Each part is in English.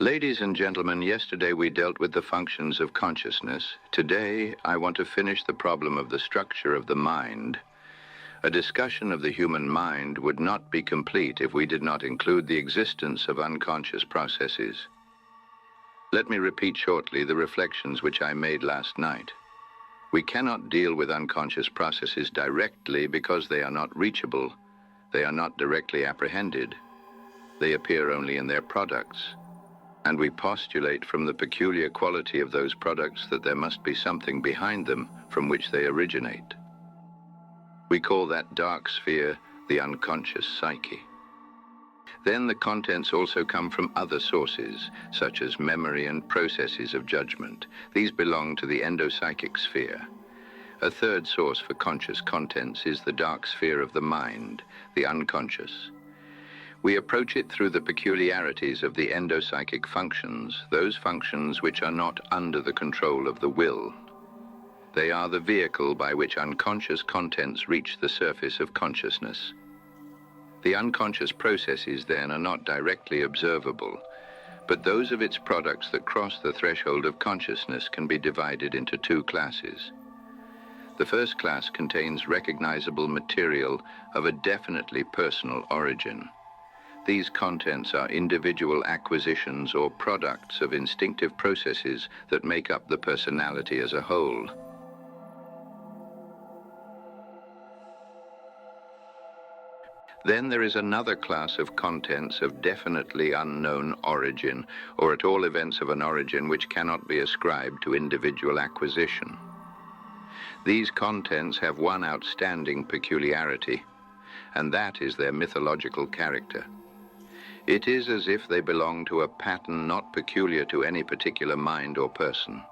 Ladies and gentlemen, yesterday we dealt with the functions of consciousness. Today, I want to finish the problem of the structure of the mind. A discussion of the human mind would not be complete if we did not include the existence of unconscious processes. Let me repeat shortly the reflections which I made last night. We cannot deal with unconscious processes directly because they are not reachable. They are not directly apprehended. They appear only in their products. And we postulate from the peculiar quality of those products that there must be something behind them from which they originate. We call that dark sphere the unconscious psyche. Then the contents also come from other sources, such as memory and processes of judgment. These belong to the endopsychic sphere. A third source for conscious contents is the dark sphere of the mind, the unconscious. We approach it through the peculiarities of the endopsychic functions, those functions which are not under the control of the will. They are the vehicle by which unconscious contents reach the surface of consciousness. The unconscious processes, then, are not directly observable, but those of its products that cross the threshold of consciousness can be divided into two classes. The first class contains recognizable material of a definitely personal origin. These contents are individual acquisitions or products of instinctive processes that make up the personality as a whole. Then there is another class of contents of definitely unknown origin, or at all events of an origin which cannot be ascribed to individual acquisition. These contents have one outstanding peculiarity, and that is their mythological character. It is as if they belong to a pattern not peculiar to any particular mind or person,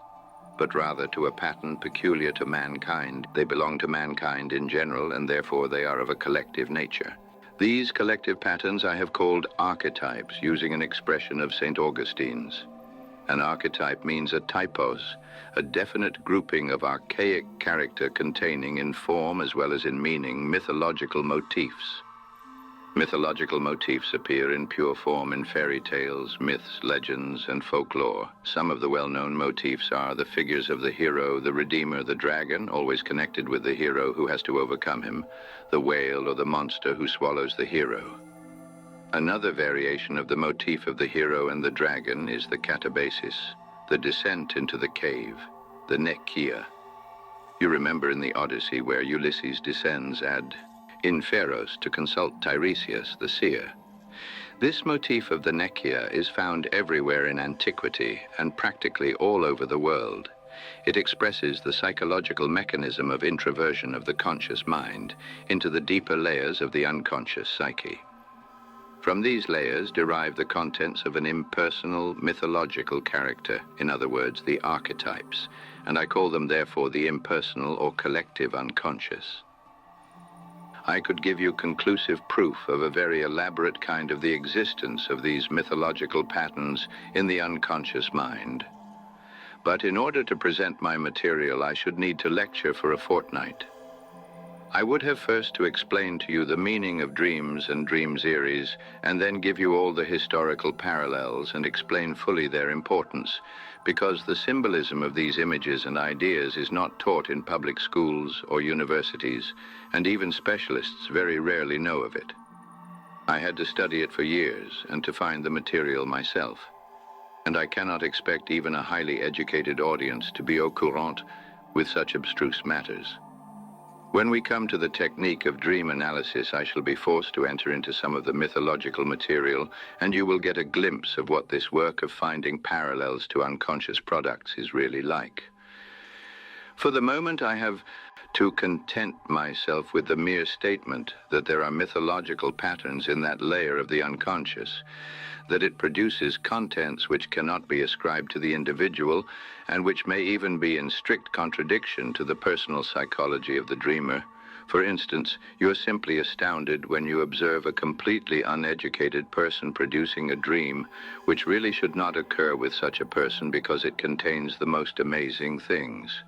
but rather to a pattern peculiar to mankind. They belong to mankind in general, and therefore they are of a collective nature. These collective patterns I have called archetypes, using an expression of St. Augustine's. An archetype means a typos, a definite grouping of archaic character containing in form as well as in meaning mythological motifs. Mythological motifs appear in pure form in fairy tales, myths, legends, and folklore. Some of the well-known motifs are the figures of the hero, the redeemer, the dragon, always connected with the hero who has to overcome him, the whale or the monster who swallows the hero. Another variation of the motif of the hero and the dragon is the Catabasis, the descent into the cave, the nekia. You remember in the Odyssey where Ulysses descends ad Inferos to consult Tiresias, the seer. This motif of the nekia is found everywhere in antiquity and practically all over the world. It expresses the psychological mechanism of introversion of the conscious mind into the deeper layers of the unconscious psyche. From these layers derive the contents of an impersonal, mythological character, in other words, the archetypes, and I call them therefore the impersonal or collective unconscious. I could give you conclusive proof of a very elaborate kind of the existence of these mythological patterns in the unconscious mind. But in order to present my material, I should need to lecture for a fortnight. I would have first to explain to you the meaning of dreams and dream theories, and then give you all the historical parallels and explain fully their importance, because the symbolism of these images and ideas is not taught in public schools or universities, and even specialists very rarely know of it. I had to study it for years and to find the material myself, and I cannot expect even a highly educated audience to be au courant with such abstruse matters. When we come to the technique of dream analysis, I shall be forced to enter into some of the mythological material, and you will get a glimpse of what this work of finding parallels to unconscious products is really like. For the moment, I have to content myself with the mere statement that there are mythological patterns in that layer of the unconscious, that it produces contents which cannot be ascribed to the individual and which may even be in strict contradiction to the personal psychology of the dreamer. For instance, you are simply astounded when you observe a completely uneducated person producing a dream which really should not occur with such a person because it contains the most amazing things.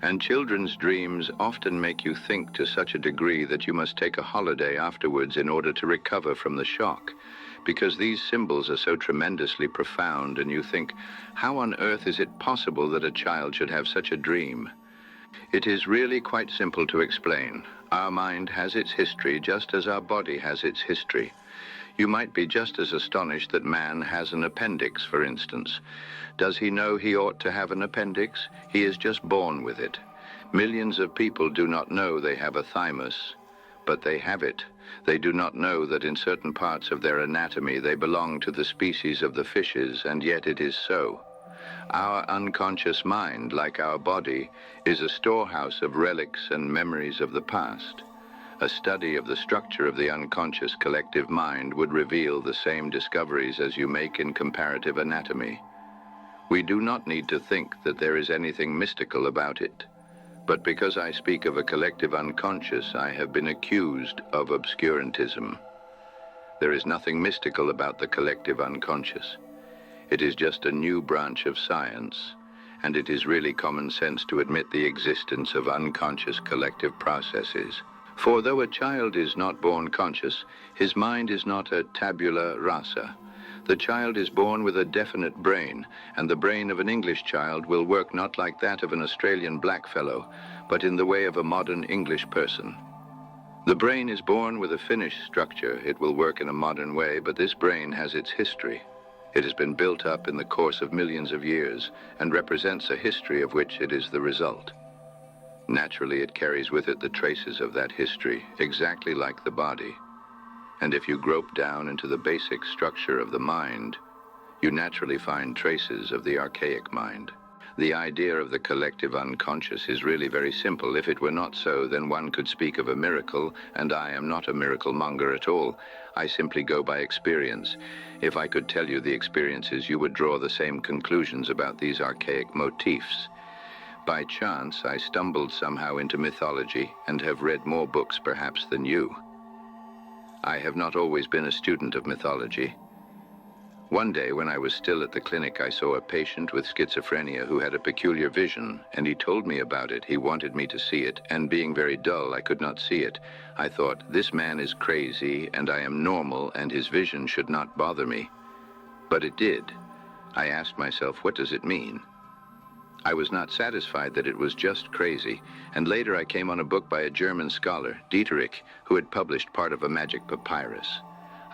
And children's dreams often make you think to such a degree that you must take a holiday afterwards in order to recover from the shock, because these symbols are so tremendously profound, and you think, how on earth is it possible that a child should have such a dream? It is really quite simple to explain. Our mind has its history just as our body has its history. You might be just as astonished that man has an appendix, for instance. Does he know he ought to have an appendix? He is just born with it. Millions of people do not know they have a thymus, but they have it. They do not know that in certain parts of their anatomy they belong to the species of the fishes, and yet it is so. Our unconscious mind, like our body, is a storehouse of relics and memories of the past. A study of the structure of the unconscious collective mind would reveal the same discoveries as you make in comparative anatomy. We do not need to think that there is anything mystical about it. But because I speak of a collective unconscious, I have been accused of obscurantism. There is nothing mystical about the collective unconscious. It is just a new branch of science, and it is really common sense to admit the existence of unconscious collective processes. For though a child is not born conscious, his mind is not a tabula rasa. The child is born with a definite brain, and the brain of an English child will work not like that of an Australian blackfellow, but in the way of a modern English person. The brain is born with a finished structure. It will work in a modern way, but this brain has its history. It has been built up in the course of millions of years and represents a history of which it is the result. Naturally, it carries with it the traces of that history, exactly like the body. And if you grope down into the basic structure of the mind, you naturally find traces of the archaic mind. The idea of the collective unconscious is really very simple. If it were not so, then one could speak of a miracle, and I am not a miracle monger at all. I simply go by experience. If I could tell you the experiences, you would draw the same conclusions about these archaic motifs. By chance, I stumbled somehow into mythology and have read more books perhaps than you. I have not always been a student of mythology. One day when I was still at the clinic, I saw a patient with schizophrenia who had a peculiar vision, and he told me about it. He wanted me to see it, and being very dull, I could not see it. I thought, this man is crazy, and I am normal, and his vision should not bother me. But it did. I asked myself, what does it mean? I was not satisfied that it was just crazy, and later I came on a book by a German scholar, Dieterich, who had published part of a magic papyrus.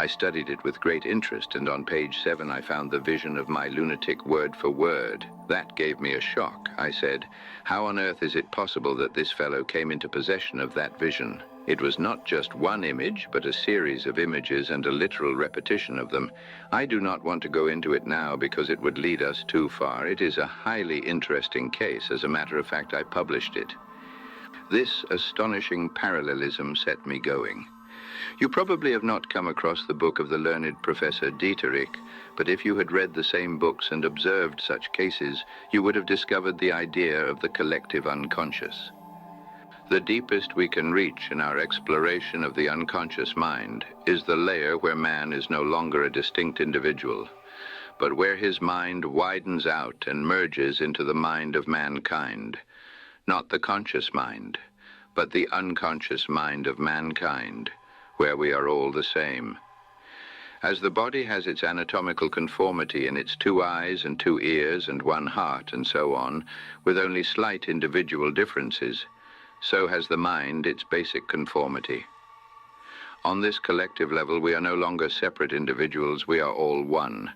I studied it with great interest, and on page 7 I found the vision of my lunatic word for word. That gave me a shock. I said, how on earth is it possible that this fellow came into possession of that vision? It was not just one image, but a series of images and a literal repetition of them. I do not want to go into it now because it would lead us too far. It is a highly interesting case. As a matter of fact, I published it. This astonishing parallelism set me going. You probably have not come across the book of the learned Professor Dieterich, but if you had read the same books and observed such cases, you would have discovered the idea of the collective unconscious. The deepest we can reach in our exploration of the unconscious mind is the layer where man is no longer a distinct individual, but where his mind widens out and merges into the mind of mankind. Not the conscious mind, but the unconscious mind of mankind, where we are all the same. As the body has its anatomical conformity in its 2 eyes and 2 ears and 1 heart and so on, with only slight individual differences, so has the mind its basic conformity. On this collective level, we are no longer separate individuals, we are all one.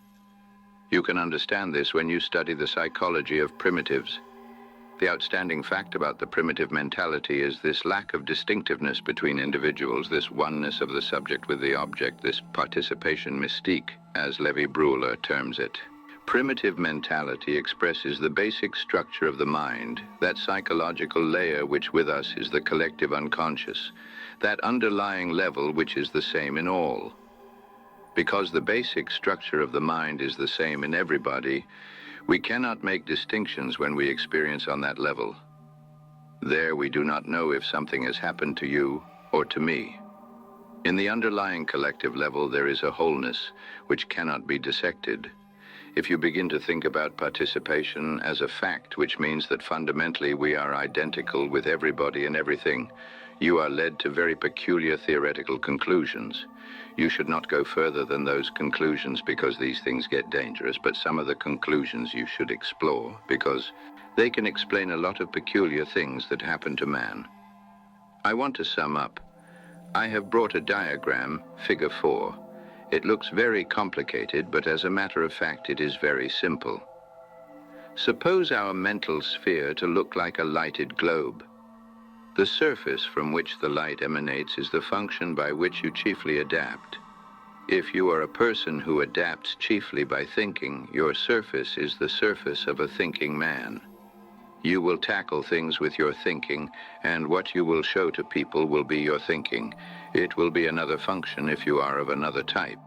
You can understand this when you study the psychology of primitives. The outstanding fact about the primitive mentality is this lack of distinctiveness between individuals, this oneness of the subject with the object, this participation mystique, as Lévi-Breuer terms it. Primitive mentality expresses the basic structure of the mind, that psychological layer which with us is the collective unconscious, that underlying level which is the same in all. Because the basic structure of the mind is the same in everybody, we cannot make distinctions when we experience on that level. There we do not know if something has happened to you or to me. In the underlying collective level there is a wholeness which cannot be dissected. If you begin to think about participation as a fact, which means that fundamentally we are identical with everybody and everything, You are led to very peculiar theoretical conclusions. You should not go further than those conclusions because these things get dangerous, but some of the conclusions you should explore because they can explain a lot of peculiar things that happen to man. I want to sum up. I have brought a diagram, figure 4. It looks very complicated, but as a matter of fact, it is very simple. Suppose our mental sphere to look like a lighted globe. The surface from which the light emanates is the function by which you chiefly adapt. If you are a person who adapts chiefly by thinking, your surface is the surface of a thinking man. You will tackle things with your thinking, and what you will show to people will be your thinking. It will be another function if you are of another type.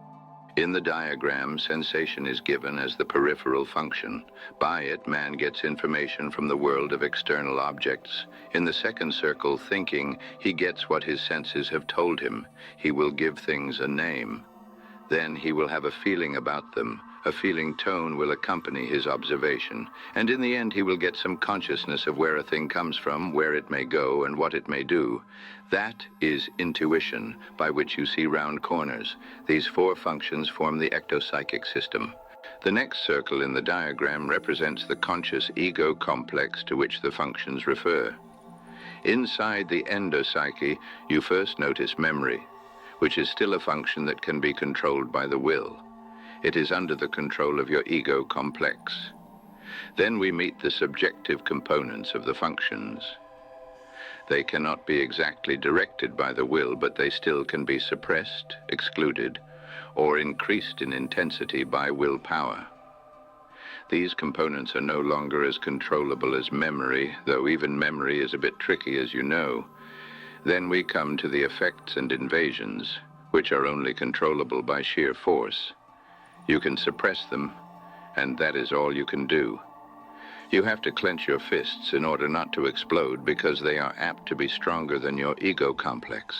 In the diagram, sensation is given as the peripheral function. By it, man gets information from the world of external objects. In the second circle, thinking, he gets what his senses have told him. He will give things a name. Then he will have a feeling about them. A feeling tone will accompany his observation. And in the end, he will get some consciousness of where a thing comes from, where it may go, and what it may do. That is intuition, by which you see round corners. These 4 functions form the ectopsychic system. The next circle in the diagram represents the conscious ego complex to which the functions refer. Inside the endopsyche, you first notice memory, which is still a function that can be controlled by the will. It is under the control of your ego complex. Then we meet the subjective components of the functions. They cannot be exactly directed by the will, but they still can be suppressed, excluded, or increased in intensity by willpower. These components are no longer as controllable as memory, though even memory is a bit tricky, as you know. Then we come to the effects and invasions, which are only controllable by sheer force. You can suppress them, and that is all you can do. You have to clench your fists in order not to explode because they are apt to be stronger than your ego complex.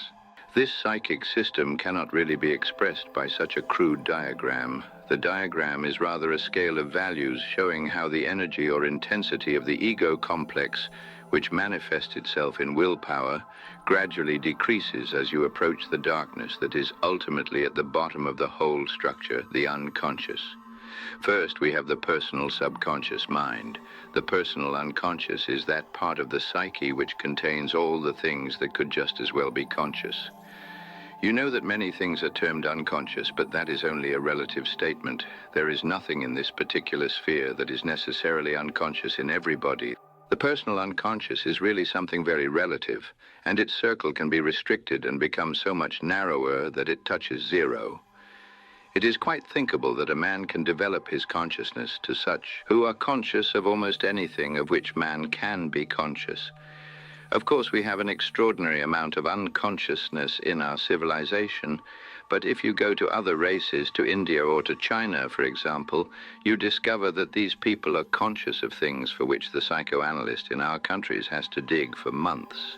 This psychic system cannot really be expressed by such a crude diagram. The diagram is rather a scale of values showing how the energy or intensity of the ego complex, which manifests itself in willpower, gradually decreases as you approach the darkness that is ultimately at the bottom of the whole structure, the unconscious. First, we have the personal subconscious mind. The personal unconscious is that part of the psyche which contains all the things that could just as well be conscious. You know that many things are termed unconscious, but that is only a relative statement. There is nothing in this particular sphere that is necessarily unconscious in everybody. The personal unconscious is really something very relative, and its circle can be restricted and become so much narrower that it touches zero. It is quite thinkable that a man can develop his consciousness to such who are conscious of almost anything of which man can be conscious. Of course, we have an extraordinary amount of unconsciousness in our civilization, but if you go to other races, to India or to China, for example, you discover that these people are conscious of things for which the psychoanalyst in our countries has to dig for months.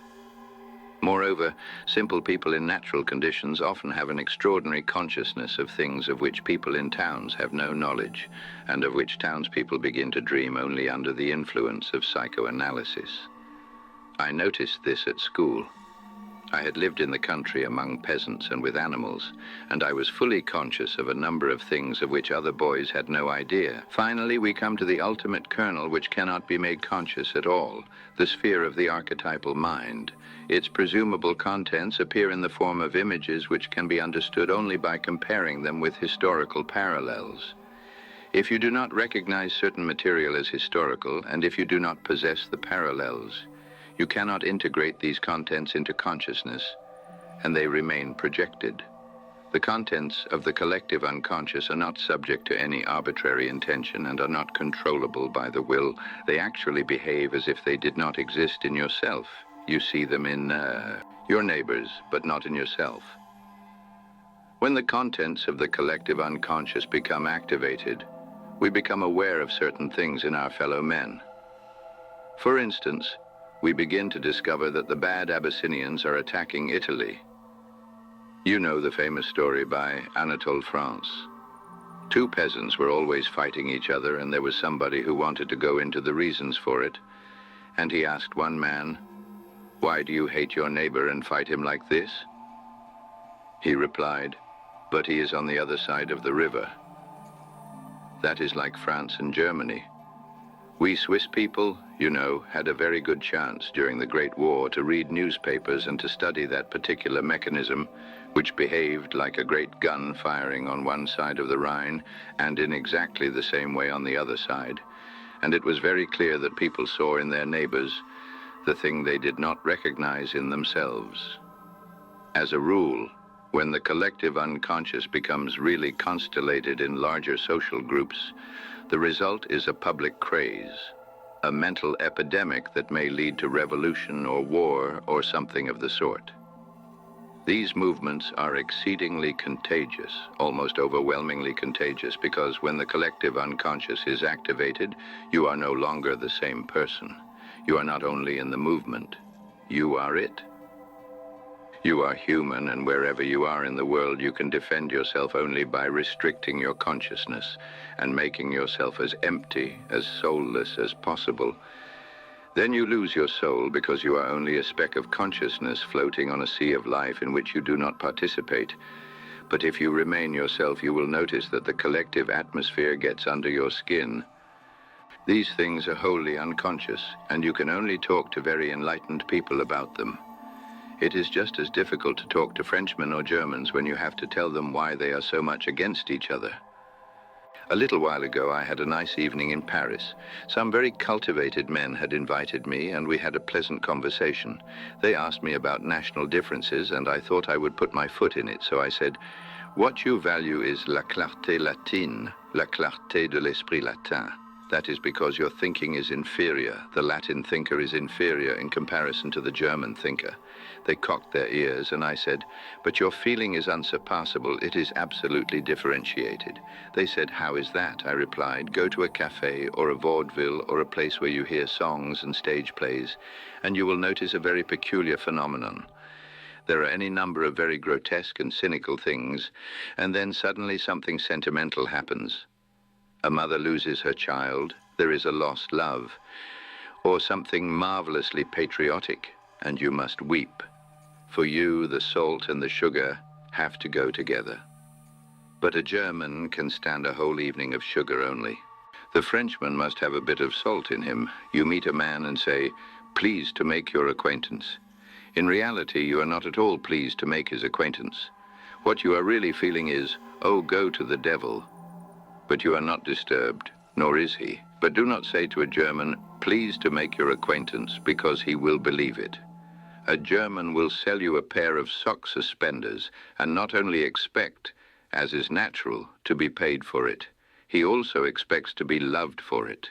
Moreover, simple people in natural conditions often have an extraordinary consciousness of things of which people in towns have no knowledge, and of which townspeople begin to dream only under the influence of psychoanalysis. I noticed this at school. I had lived in the country among peasants and with animals, and I was fully conscious of a number of things of which other boys had no idea. Finally, we come to the ultimate kernel which cannot be made conscious at all, the sphere of the archetypal mind. Its presumable contents appear in the form of images which can be understood only by comparing them with historical parallels. If you do not recognize certain material as historical, and if you do not possess the parallels, you cannot integrate these contents into consciousness, and they remain projected. The contents of the collective unconscious are not subject to any arbitrary intention and are not controllable by the will. They actually behave as if they did not exist in yourself. You see them in your neighbors, but not in yourself. When the contents of the collective unconscious become activated, we become aware of certain things in our fellow men. For instance, we begin to discover that the bad Abyssinians are attacking Italy. You know the famous story by Anatole France. Two peasants were always fighting each other, and there was somebody who wanted to go into the reasons for it. And he asked one man, "Why do you hate your neighbor and fight him like this?" He replied, "But he is on the other side of the river." That is like France and Germany. We Swiss people, you know, had a very good chance during the Great War to read newspapers and to study that particular mechanism, which behaved like a great gun firing on one side of the Rhine and in exactly the same way on the other side. And it was very clear that people saw in their neighbors the thing they did not recognize in themselves. As a rule, when the collective unconscious becomes really constellated in larger social groups, the result is a public craze, a mental epidemic that may lead to revolution or war or something of the sort. These movements are exceedingly contagious, almost overwhelmingly contagious, because when the collective unconscious is activated, you are no longer the same person. You are not only in the movement, you are it. You are human, and wherever you are in the world, you can defend yourself only by restricting your consciousness and making yourself as empty, as soulless as possible. Then you lose your soul because you are only a speck of consciousness floating on a sea of life in which you do not participate. But if you remain yourself, you will notice that the collective atmosphere gets under your skin. These things are wholly unconscious, and you can only talk to very enlightened people about them. It is just as difficult to talk to Frenchmen or Germans when you have to tell them why they are so much against each other. A little while ago, I had a nice evening in Paris. Some very cultivated men had invited me, and we had a pleasant conversation. They asked me about national differences, and I thought I would put my foot in it, so I said, "What you value is la clarté latine, la clarté de l'esprit latin. That is because your thinking is inferior. The Latin thinker is inferior in comparison to the German thinker." They cocked their ears, and I said, "But your feeling is unsurpassable. It is absolutely differentiated." They said, "How is that?" I replied, "Go to a cafe or a vaudeville or a place where you hear songs and stage plays, and you will notice a very peculiar phenomenon. There are any number of very grotesque and cynical things, and then suddenly something sentimental happens. A mother loses her child, there is a lost love, or something marvelously patriotic, and you must weep. For you, the salt and the sugar have to go together. But a German can stand a whole evening of sugar only. The Frenchman must have a bit of salt in him. You meet a man and say, 'Pleased to make your acquaintance.' In reality, you are not at all pleased to make his acquaintance. What you are really feeling is, 'Oh, go to the devil.' But you are not disturbed, nor is he. But do not say to a German, 'Pleased to make your acquaintance,' because he will believe it. A German will sell you a pair of sock suspenders and not only expect, as is natural, to be paid for it. He also expects to be loved for it.